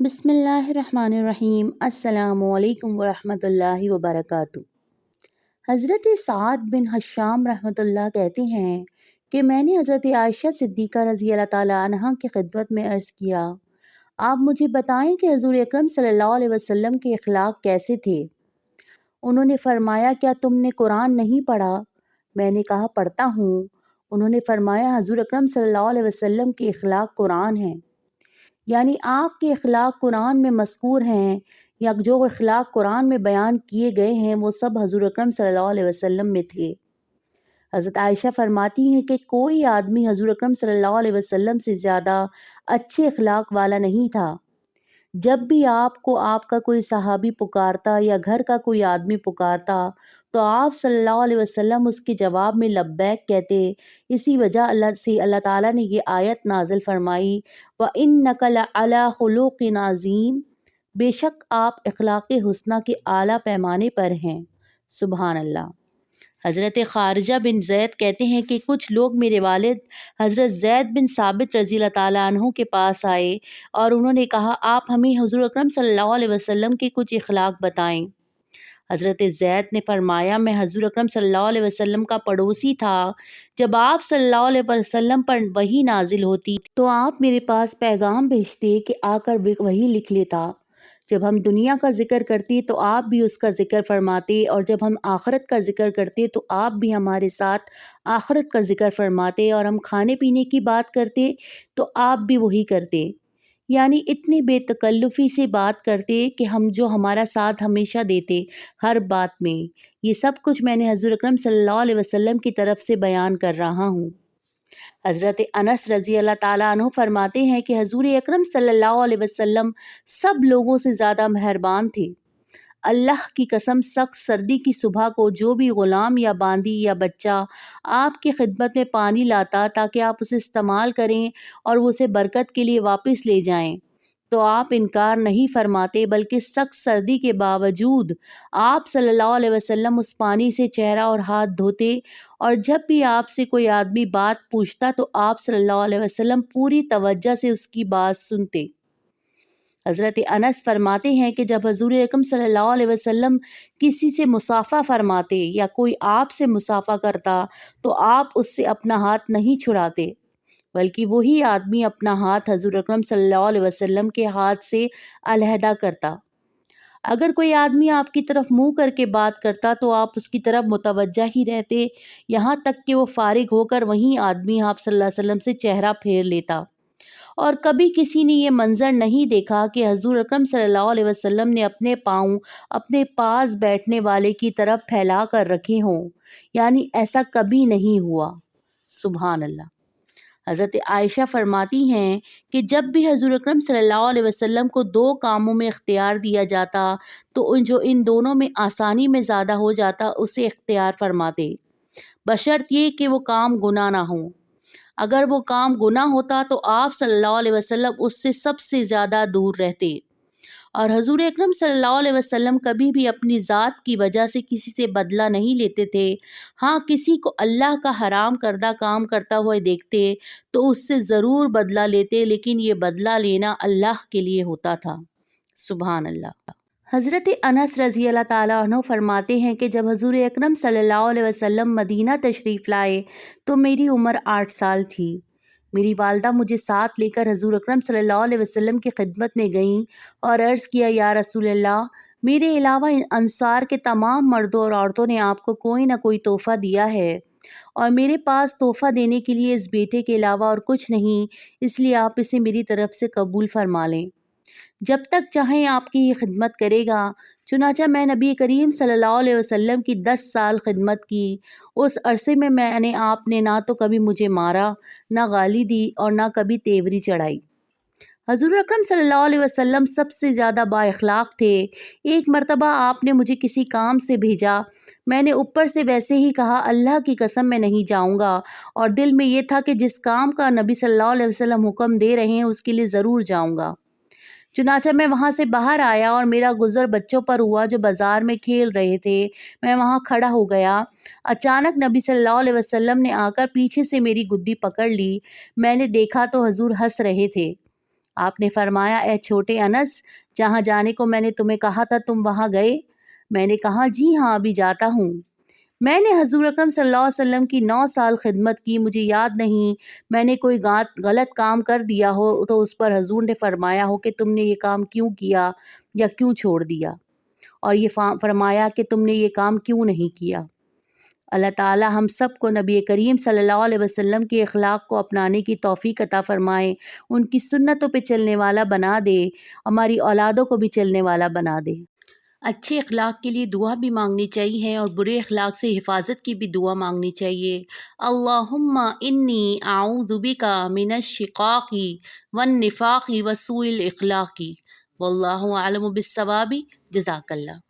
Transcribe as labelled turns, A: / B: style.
A: بسم اللہ الرحمن الرحیم۔ السلام علیکم ورحمۃ اللہ وبرکاتہ۔ حضرت سعد بن ہشام رحمۃ اللہ کہتے ہیں کہ میں نے حضرت عائشہ صدیقہ رضی اللہ تعالیٰ عنہا کی خدمت میں عرض کیا، آپ مجھے بتائیں کہ حضور اکرم صلی اللہ علیہ وسلم کے اخلاق کیسے تھے؟ انہوں نے فرمایا، کیا تم نے قرآن نہیں پڑھا؟ میں نے کہا، پڑھتا ہوں۔ انہوں نے فرمایا، حضور اکرم صلی اللہ علیہ وسلم کے اخلاق قرآن ہیں، یعنی آپ کے اخلاق قرآن میں مذکور ہیں، یا جو اخلاق قرآن میں بیان کیے گئے ہیں وہ سب حضور اکرم صلی اللہ علیہ وسلم میں تھے۔ حضرت عائشہ فرماتی ہیں کہ کوئی آدمی حضور اکرم صلی اللہ علیہ وسلم سے زیادہ اچھے اخلاق والا نہیں تھا۔ جب بھی آپ کو آپ کا کوئی صحابی پکارتا یا گھر کا کوئی آدمی پکارتا تو آپ صلی اللہ علیہ وسلم اس کے جواب میں لبیک کہتے۔ اسی وجہ اللہ تعالیٰ نے یہ آیت نازل فرمائی، وَإِنَّكَ لَعَلَىٰ خُلُقٍ عَظِيمٍ، بے شک آپ اخلاق حسنہ کے اعلیٰ پیمانے پر ہیں۔ سبحان اللہ۔ حضرت خارجہ بن زید کہتے ہیں کہ کچھ لوگ میرے والد حضرت زید بن ثابت رضی اللہ تعالیٰ عنہ کے پاس آئے اور انہوں نے کہا، آپ ہمیں حضور اکرم صلی اللہ علیہ وسلم کے کچھ اخلاق بتائیں۔ حضرت زید نے فرمایا، میں حضور اکرم صلی اللہ علیہ وسلم کا پڑوسی تھا۔ جب آپ صلی اللہ علیہ وسلم پر وحی نازل ہوتی تو آپ میرے پاس پیغام بھیجتے کہ آ کر وحی لکھ لیتا۔ جب ہم دنیا کا ذکر کرتے تو آپ بھی اس کا ذکر فرماتے، اور جب ہم آخرت کا ذکر کرتے تو آپ بھی ہمارے ساتھ آخرت کا ذکر فرماتے، اور ہم کھانے پینے کی بات کرتے تو آپ بھی وہی کرتے، یعنی اتنی بے تکلفی سے بات کرتے کہ ہم جو ہمارا ساتھ ہمیشہ دیتے ہر بات میں۔ یہ سب کچھ میں نے حضور اکرم صلی اللہ علیہ وسلم کی طرف سے بیان کر رہا ہوں۔ حضرت انس رضی اللہ تعالیٰ عنہ فرماتے ہیں کہ حضور اکرم صلی اللہ علیہ وسلم سب لوگوں سے زیادہ مہربان تھے۔ اللہ کی قسم، سخت سردی کی صبح کو جو بھی غلام یا باندی یا بچہ آپ کی خدمت میں پانی لاتا تاکہ آپ اسے استعمال کریں اور وہ اسے برکت کے لیے واپس لے جائیں تو آپ انکار نہیں فرماتے، بلکہ سخت سردی کے باوجود آپ صلی اللہ علیہ وسلم اس پانی سے چہرہ اور ہاتھ دھوتے، اور جب بھی آپ سے کوئی آدمی بات پوچھتا تو آپ صلی اللہ علیہ وسلم پوری توجہ سے اس کی بات سنتے۔ حضرت انس فرماتے ہیں کہ جب حضور اکرم صلی اللہ علیہ وسلم کسی سے مصافحہ فرماتے یا کوئی آپ سے مصافحہ کرتا تو آپ اس سے اپنا ہاتھ نہیں چھڑاتے، بلکہ وہی آدمی اپنا ہاتھ حضور اکرم صلی اللہ علیہ وسلم کے ہاتھ سے علیحدہ کرتا۔ اگر کوئی آدمی آپ کی طرف منہ کر کے بات کرتا تو آپ اس کی طرف متوجہ ہی رہتے، یہاں تک کہ وہ فارغ ہو کر وہی آدمی آپ صلی اللہ علیہ وسلم سے چہرہ پھیر لیتا۔ اور کبھی کسی نے یہ منظر نہیں دیکھا کہ حضور اکرم صلی اللہ علیہ وسلم نے اپنے پاؤں اپنے پاس بیٹھنے والے کی طرف پھیلا کر رکھے ہوں، یعنی ایسا کبھی نہیں ہوا۔ سبحان اللہ۔ حضرت عائشہ فرماتی ہیں کہ جب بھی حضور اکرم صلی اللہ علیہ وسلم کو دو کاموں میں اختیار دیا جاتا تو ان دونوں میں آسانی میں زیادہ ہو جاتا اسے اختیار فرماتے، بشرط یہ کہ وہ کام گناہ نہ ہوں۔ اگر وہ کام گناہ ہوتا تو آپ صلی اللہ علیہ وسلم اس سے سب سے زیادہ دور رہتے، اور حضور اکرم صلی اللہ علیہ وسلم کبھی بھی اپنی ذات کی وجہ سے کسی سے بدلہ نہیں لیتے تھے۔ ہاں، کسی کو اللہ کا حرام کردہ کام کرتا ہوا دیکھتے تو اس سے ضرور بدلہ لیتے، لیکن یہ بدلہ لینا اللہ کے لیے ہوتا تھا۔ سبحان اللہ۔ حضرت انس رضی اللہ تعالیٰ عنہ فرماتے ہیں کہ جب حضور اکرم صلی اللہ علیہ وسلم مدینہ تشریف لائے تو میری عمر 8 سال تھی۔ میری والدہ مجھے ساتھ لے کر حضور اکرم صلی اللہ علیہ وسلم کی خدمت میں گئیں اور عرض کیا، یا رسول اللہ، میرے علاوہ انصار کے تمام مردوں اور عورتوں نے آپ کو کوئی نہ کوئی تحفہ دیا ہے، اور میرے پاس تحفہ دینے کے لیے اس بیٹے کے علاوہ اور کچھ نہیں، اس لیے آپ اسے میری طرف سے قبول فرما لیں، جب تک چاہیں آپ کی یہ خدمت کرے گا۔ چنانچہ میں نبی کریم صلی اللہ علیہ وسلم کی 10 سال خدمت کی۔ اس عرصے میں آپ نے نہ تو کبھی مجھے مارا، نہ گالی دی، اور نہ کبھی تیوری چڑھائی۔ حضور اکرم صلی اللہ علیہ وسلم سب سے زیادہ با اخلاق تھے۔ ایک مرتبہ آپ نے مجھے کسی کام سے بھیجا، میں نے اوپر سے ویسے ہی کہا، اللہ کی قسم میں نہیں جاؤں گا، اور دل میں یہ تھا کہ جس کام کا نبی صلی اللہ علیہ وسلم حکم دے رہے ہیں اس کے لیے ضرور جاؤں گا۔ چنانچہ میں وہاں سے باہر آیا اور میرا گزر بچوں پر ہوا جو بازار میں کھیل رہے تھے۔ میں وہاں کھڑا ہو گیا، اچانک نبی صلی اللہ علیہ وسلم نے آ کر پیچھے سے میری گدی پکڑ لی۔ میں نے دیکھا تو حضور ہنس رہے تھے۔ آپ نے فرمایا اے چھوٹے انس، جہاں جانے کو میں نے تمہیں کہا تھا تم وہاں گئے؟ میں نے کہا جی ہاں ابھی جاتا ہوں۔ میں نے حضور اکرم صلی اللہ علیہ وسلم کی 9 سال خدمت کی، مجھے یاد نہیں میں نے کوئی غلط کام کر دیا ہو تو اس پر حضور نے فرمایا ہو کہ تم نے یہ کام کیوں کیا یا کیوں چھوڑ دیا، اور یہ فرمایا کہ تم نے یہ کام کیوں نہیں کیا۔ اللہ تعالی ہم سب کو نبی کریم صلی اللہ علیہ وسلم کے اخلاق کو اپنانے کی توفیق عطا فرمائے، ان کی سنتوں پہ چلنے والا بنا دے، ہماری اولادوں کو بھی چلنے والا بنا دے۔ اچھے اخلاق کے لیے دعا بھی مانگنی چاہیے اور برے اخلاق سے حفاظت کی بھی دعا مانگنی چاہیے۔ اللہم انی اعوذ بک من الشقاق والنفاق وسوء الاخلاق، واللہ اعلم بالصواب۔ جزاک اللہ۔